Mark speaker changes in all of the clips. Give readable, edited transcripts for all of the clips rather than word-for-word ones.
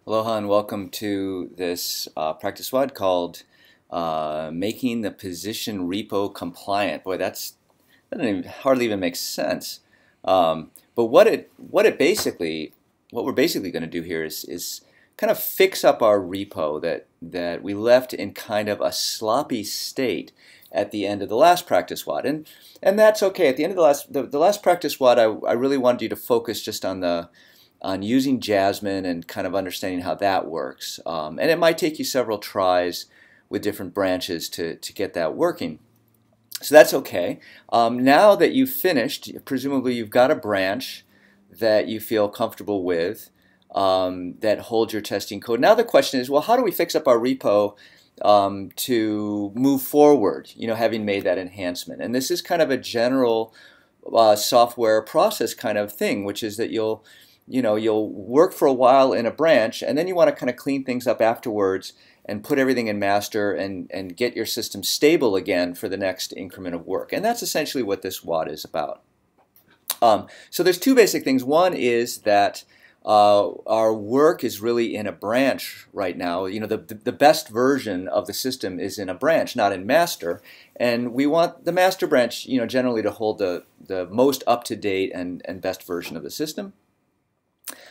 Speaker 1: Aloha and welcome to this practice WOD called Making the Position Repo Compliant. Boy, that doesn't hardly even make sense. But what we're basically going to do here is kind of fix up our repo that we left in kind of a sloppy state at the end of the last practice WOD, and that's okay. At the end of the last practice WOD, I really wanted you to focus just on using Jasmine and kind of understanding how that works. And it might take you several tries with different branches to get that working. So that's okay. Now that you've finished, presumably you've got a branch that you feel comfortable with that holds your testing code. Now the question is, well, how do we fix up our repo to move forward, having made that enhancement? And this is kind of a general software process kind of thing, which is that you'll work for a while in a branch, and then you want to kind of clean things up afterwards and put everything in master and get your system stable again for the next increment of work. And that's essentially what this WOD is about. So there's two basic things. One is that our work is really in a branch right now. The best version of the system is in a branch, not in master. And we want the master branch, generally to hold the most up-to-date and best version of the system.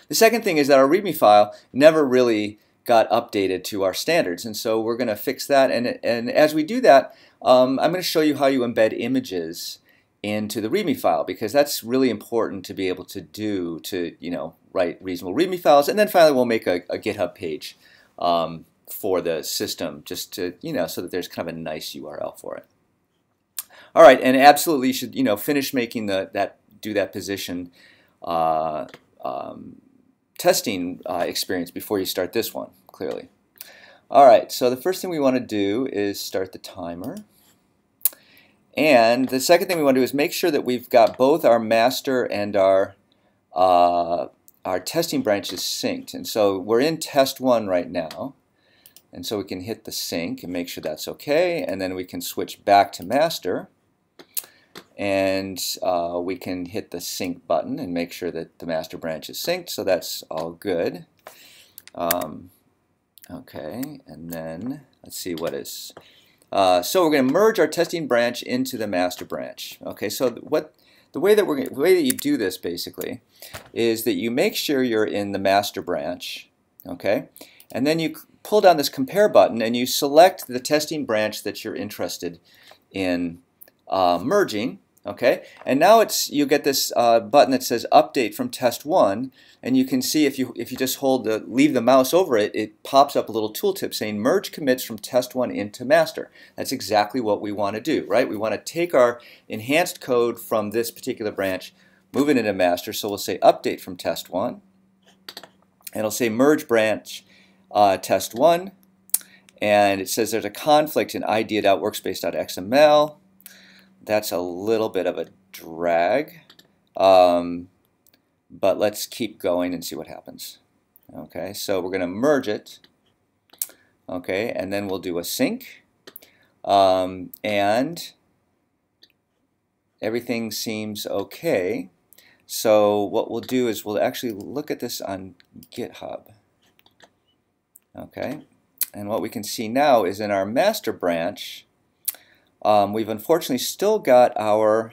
Speaker 1: The second thing is that our Readme file never really got updated to our standards, and so we're going to fix that. And as we do that, I'm going to show you how you embed images into the Readme file, because that's really important to be able to do to write reasonable Readme files. And then finally, we'll make a GitHub page for the system, just to so that there's kind of a nice URL for it. All right, and absolutely, you should finish making do that position testing experience before you start this one, clearly. All right, so the first thing we want to do is start the timer. And the second thing we want to do is make sure that we've got both our master and our testing branches synced. And so we're in test 1 right now. And so we can hit the sync and make sure that's okay. And then we can switch back to master. And we can hit the sync button and make sure that the master branch is synced, so that's all good. Okay, and then let's see what is. So we're going to merge our testing branch into the master branch. Okay, so the way that you do this basically is that you make sure you're in the master branch. Okay, and then you pull down this compare button and you select the testing branch that you're interested in merging. Okay, and now you get this button that says update from test 1, and you can see if you just leave the mouse over it, it pops up a little tooltip saying merge commits from test 1 into master. That's exactly what we want to do, right? We want to take our enhanced code from this particular branch, move it into master. So we'll say update from test 1, and it'll say merge branch test 1, and it says there's a conflict in idea.workspace.xml. That's a little bit of a drag, but let's keep going and see what happens. Okay, so we're going to merge it. Okay, and then we'll do a sync, and everything seems okay. So what we'll do is we'll actually look at this on GitHub. Okay, and what we can see now is in our master branch, we've unfortunately still got our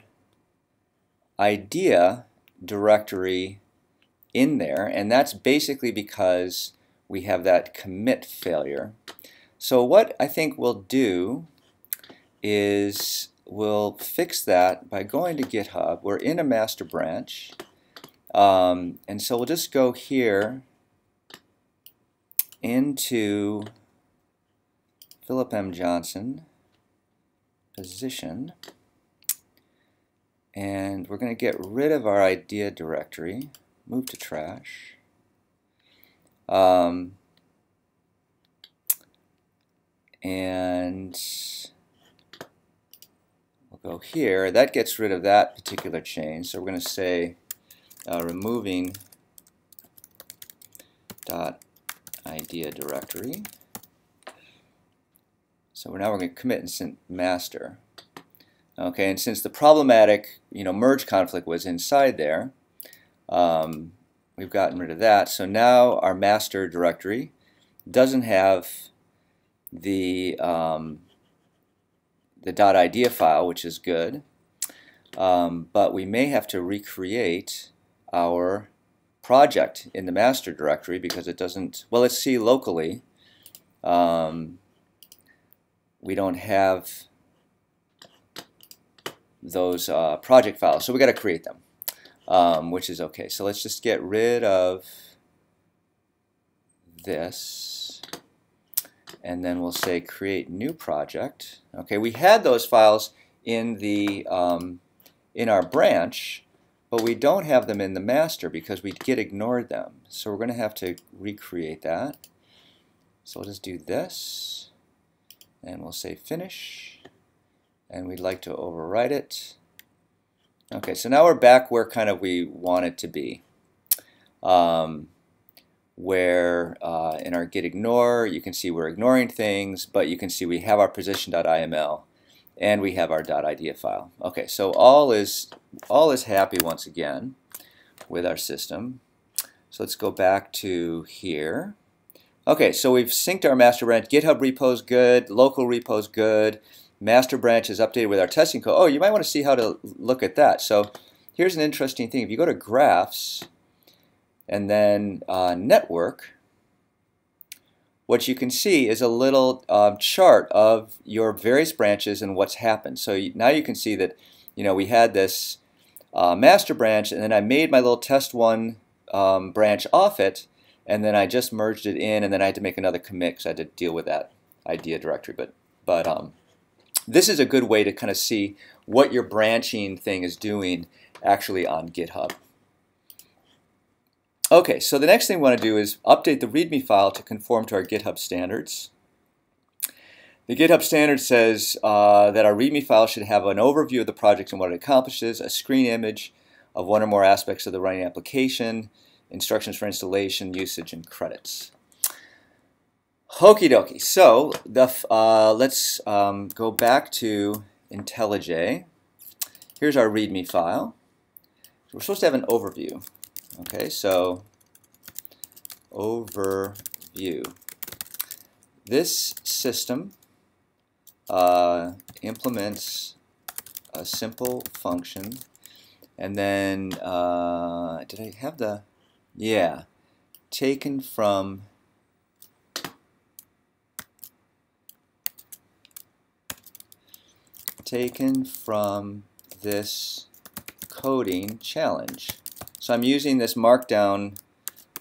Speaker 1: idea directory in there, and that's basically because we have that commit failure. So what I think we'll do is we'll fix that by going to GitHub. We're in a master branch, and so we'll just go here into Philip M. Johnson position, and we're going to get rid of our idea directory, move to trash, and we'll go here. That gets rid of that particular change, so we're going to say removing .idea directory. So now we're going to commit and sync master. Okay, and since the problematic merge conflict was inside there, we've gotten rid of that. So now our master directory doesn't have the .idea file, which is good. But we may have to recreate our project in the master directory because it doesn't, well, let's see locally. We don't have those project files, so we got to create them, which is okay. So let's just get rid of this, and then we'll say create new project. Okay, we had those files in the in our branch, but we don't have them in the master because we Git ignored them. So we're going to have to recreate that. So we'll just do this, and we'll say finish, and we'd like to overwrite it. Okay, so now we're back where kind of we want it to be. Where in our git ignore, you can see we're ignoring things, but you can see we have our position.iml and we have our .idea file. Okay, so all is happy once again with our system. So let's go back to here. Okay, so we've synced our master branch. GitHub repo's good, local repo's good. Master branch is updated with our testing code. Oh, you might want to see how to look at that. So here's an interesting thing. If you go to graphs and then network, what you can see is a little chart of your various branches and what's happened. So now you can see that, you know, we had this master branch, and then I made my little test1 branch off it, and then I just merged it in, and then I had to make another commit because I had to deal with that idea directory. But this is a good way to kind of see what your branching thing is doing actually on GitHub. Okay, so the next thing we want to do is update the Readme file to conform to our GitHub standards. The GitHub standard says that our Readme file should have an overview of the project and what it accomplishes, a screen image of one or more aspects of the running application, instructions for installation, usage, and credits. Okie dokie. So let's go back to IntelliJ. Here's our Readme file. We're supposed to have an overview. Okay, so overview. This system implements a simple function, and then did I have the, yeah, taken from this coding challenge. So I'm using this markdown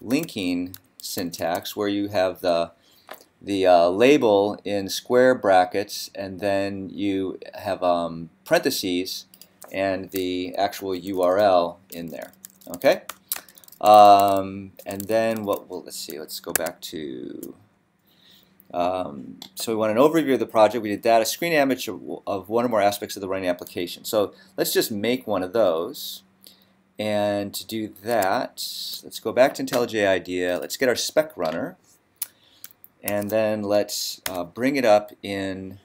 Speaker 1: linking syntax where you have the label in square brackets, and then you have parentheses and the actual URL in there. Okay, and then let's see. Let's go back to. So we want an overview of the project. We did that. A screen image of one or more aspects of the running application. So let's just make one of those. And to do that, let's go back to IntelliJ IDEA. Let's get our spec runner, and then let's bring it up in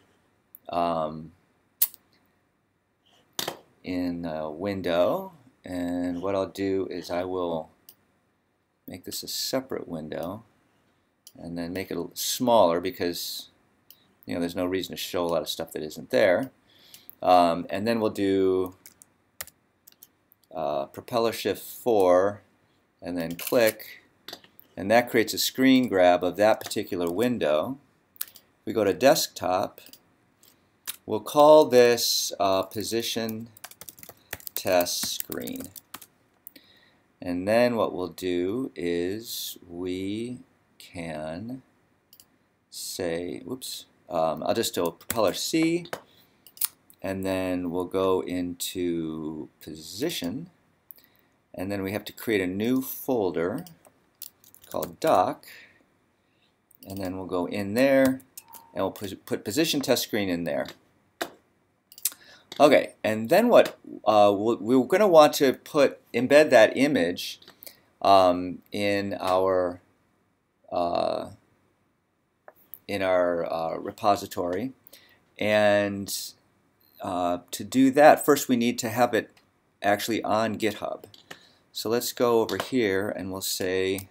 Speaker 1: window. And what I'll do is I will make this a separate window, and then make it a little smaller because, you know, there's no reason to show a lot of stuff that isn't there. And then we'll do propeller shift 4 and then click, and that creates a screen grab of that particular window. If we go to desktop, we'll call this position test screen, and then what we'll do is we can say, whoops, I'll just do a propeller C, and then we'll go into position, and then we have to create a new folder called doc, and then we'll go in there and we'll put position test screen in there. Okay, and then what we're going to want to embed that image in our repository, and to do that, first we need to have it actually on GitHub. So let's go over here and we'll say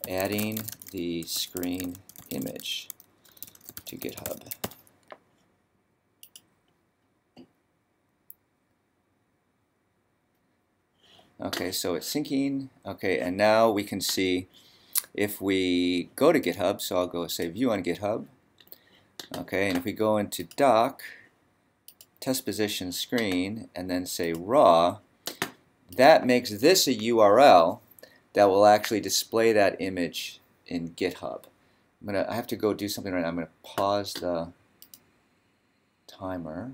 Speaker 1: adding the screen image to GitHub. Okay, so it's syncing. Okay, and now we can see if we go to GitHub, so I'll go say view on GitHub. Okay, and if we go into doc, test position screen, and then say raw, that makes this a URL that will actually display that image in GitHub. I have to go do something right now. I'm going to pause the timer.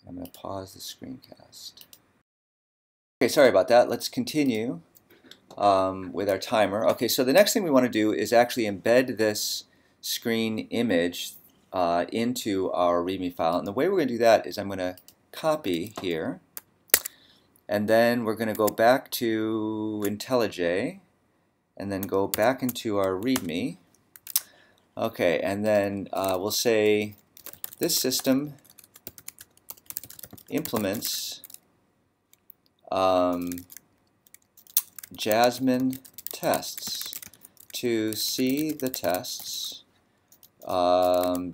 Speaker 1: I'm going to pause the screencast. Okay, sorry about that. Let's continue with our timer. Okay, so the next thing we want to do is actually embed this screen image into our README file. And the way we're going to do that is I'm going to copy here, and then we're going to go back to IntelliJ, and then go back into our README. Okay, and then we'll say this system implements Jasmine tests. To see the tests,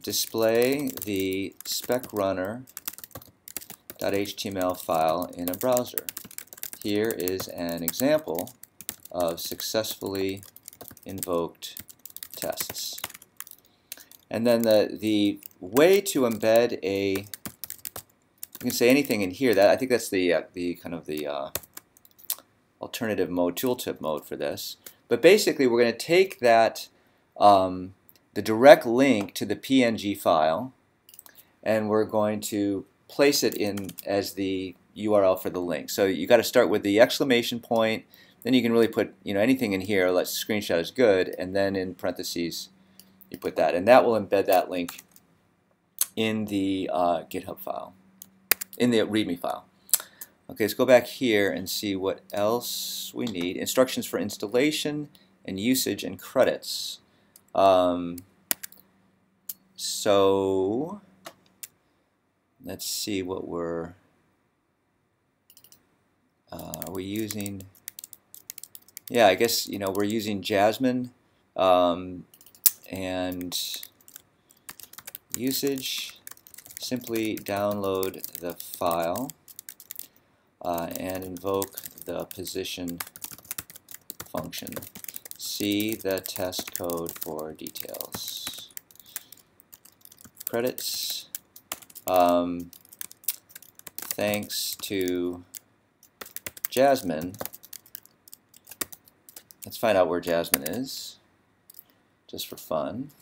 Speaker 1: display the specrunner.html file in a browser. Here is an example of successfully invoked tests. And then the way to embed you can say anything in here. That I think that's the kind of the alternative mode, tooltip mode for this. But basically, we're going to take that the direct link to the PNG file, and we're going to place it in as the URL for the link. So you got to start with the exclamation point. Then you can really put anything in here. Let's screenshot is good, and then in parentheses you put that, and that will embed that link in the GitHub file, in the README file. Okay, let's go back here and see what else we need. Instructions for installation and usage and credits. So let's see what are we using? Yeah, I guess we're using Jasmine and usage. Simply download the file and invoke the position function. See the test code for details. Credits. Thanks to Jasmine. Let's find out where Jasmine is, just for fun.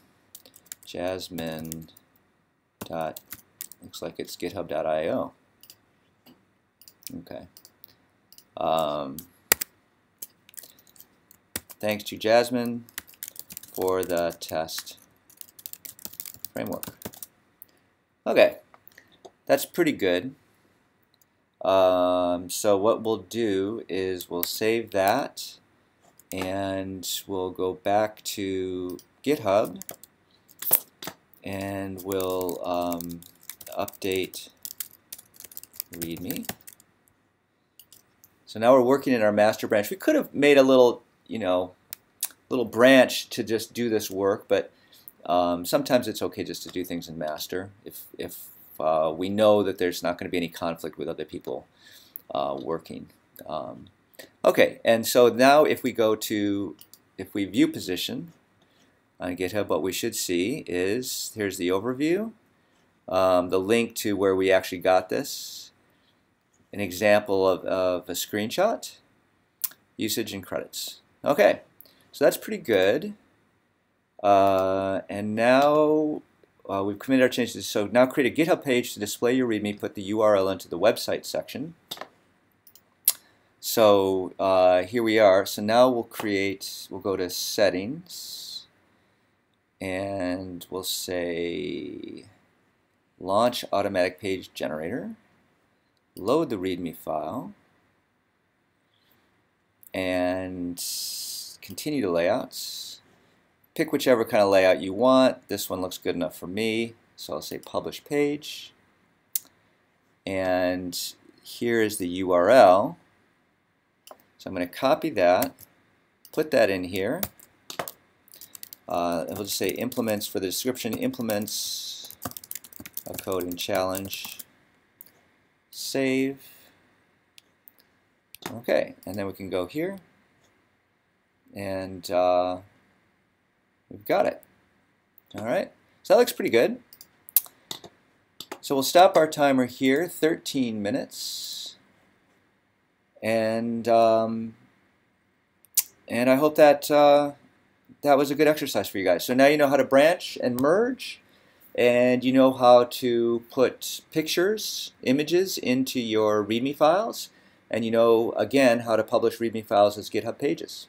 Speaker 1: Jasmine dot, looks like it's github.io. Okay. Thanks to Jasmine for the test framework. Okay, that's pretty good. So what we'll do is we'll save that, and we'll go back to GitHub, and we'll update README. So now we're working in our master branch. We could have made a little, little branch to just do this work, but sometimes it's okay just to do things in master if we know that there's not going to be any conflict with other people working. Okay, and so now if we view position on GitHub, what we should see is, here's the overview, the link to where we actually got this, an example of a screenshot, usage and credits. Okay, so that's pretty good. And now we've committed our changes. So now create a GitHub page to display your README, put the URL into the website section. So here we are. So now we'll go to settings, and we'll say launch automatic page generator, load the README file, and continue to layouts. Pick whichever kind of layout you want. This one looks good enough for me, so I'll say publish page. And here is the URL. So I'm going to copy that, put that in here. And we'll just say implements for the description, implements a coding challenge, save. Okay, and then we can go here, and we've got it. All right, so that looks pretty good. So we'll stop our timer here, 13 minutes, and I hope that that was a good exercise for you guys. So now you know how to branch and merge, and you know how to put pictures, images into your README files, and you know, again, how to publish README files as GitHub pages.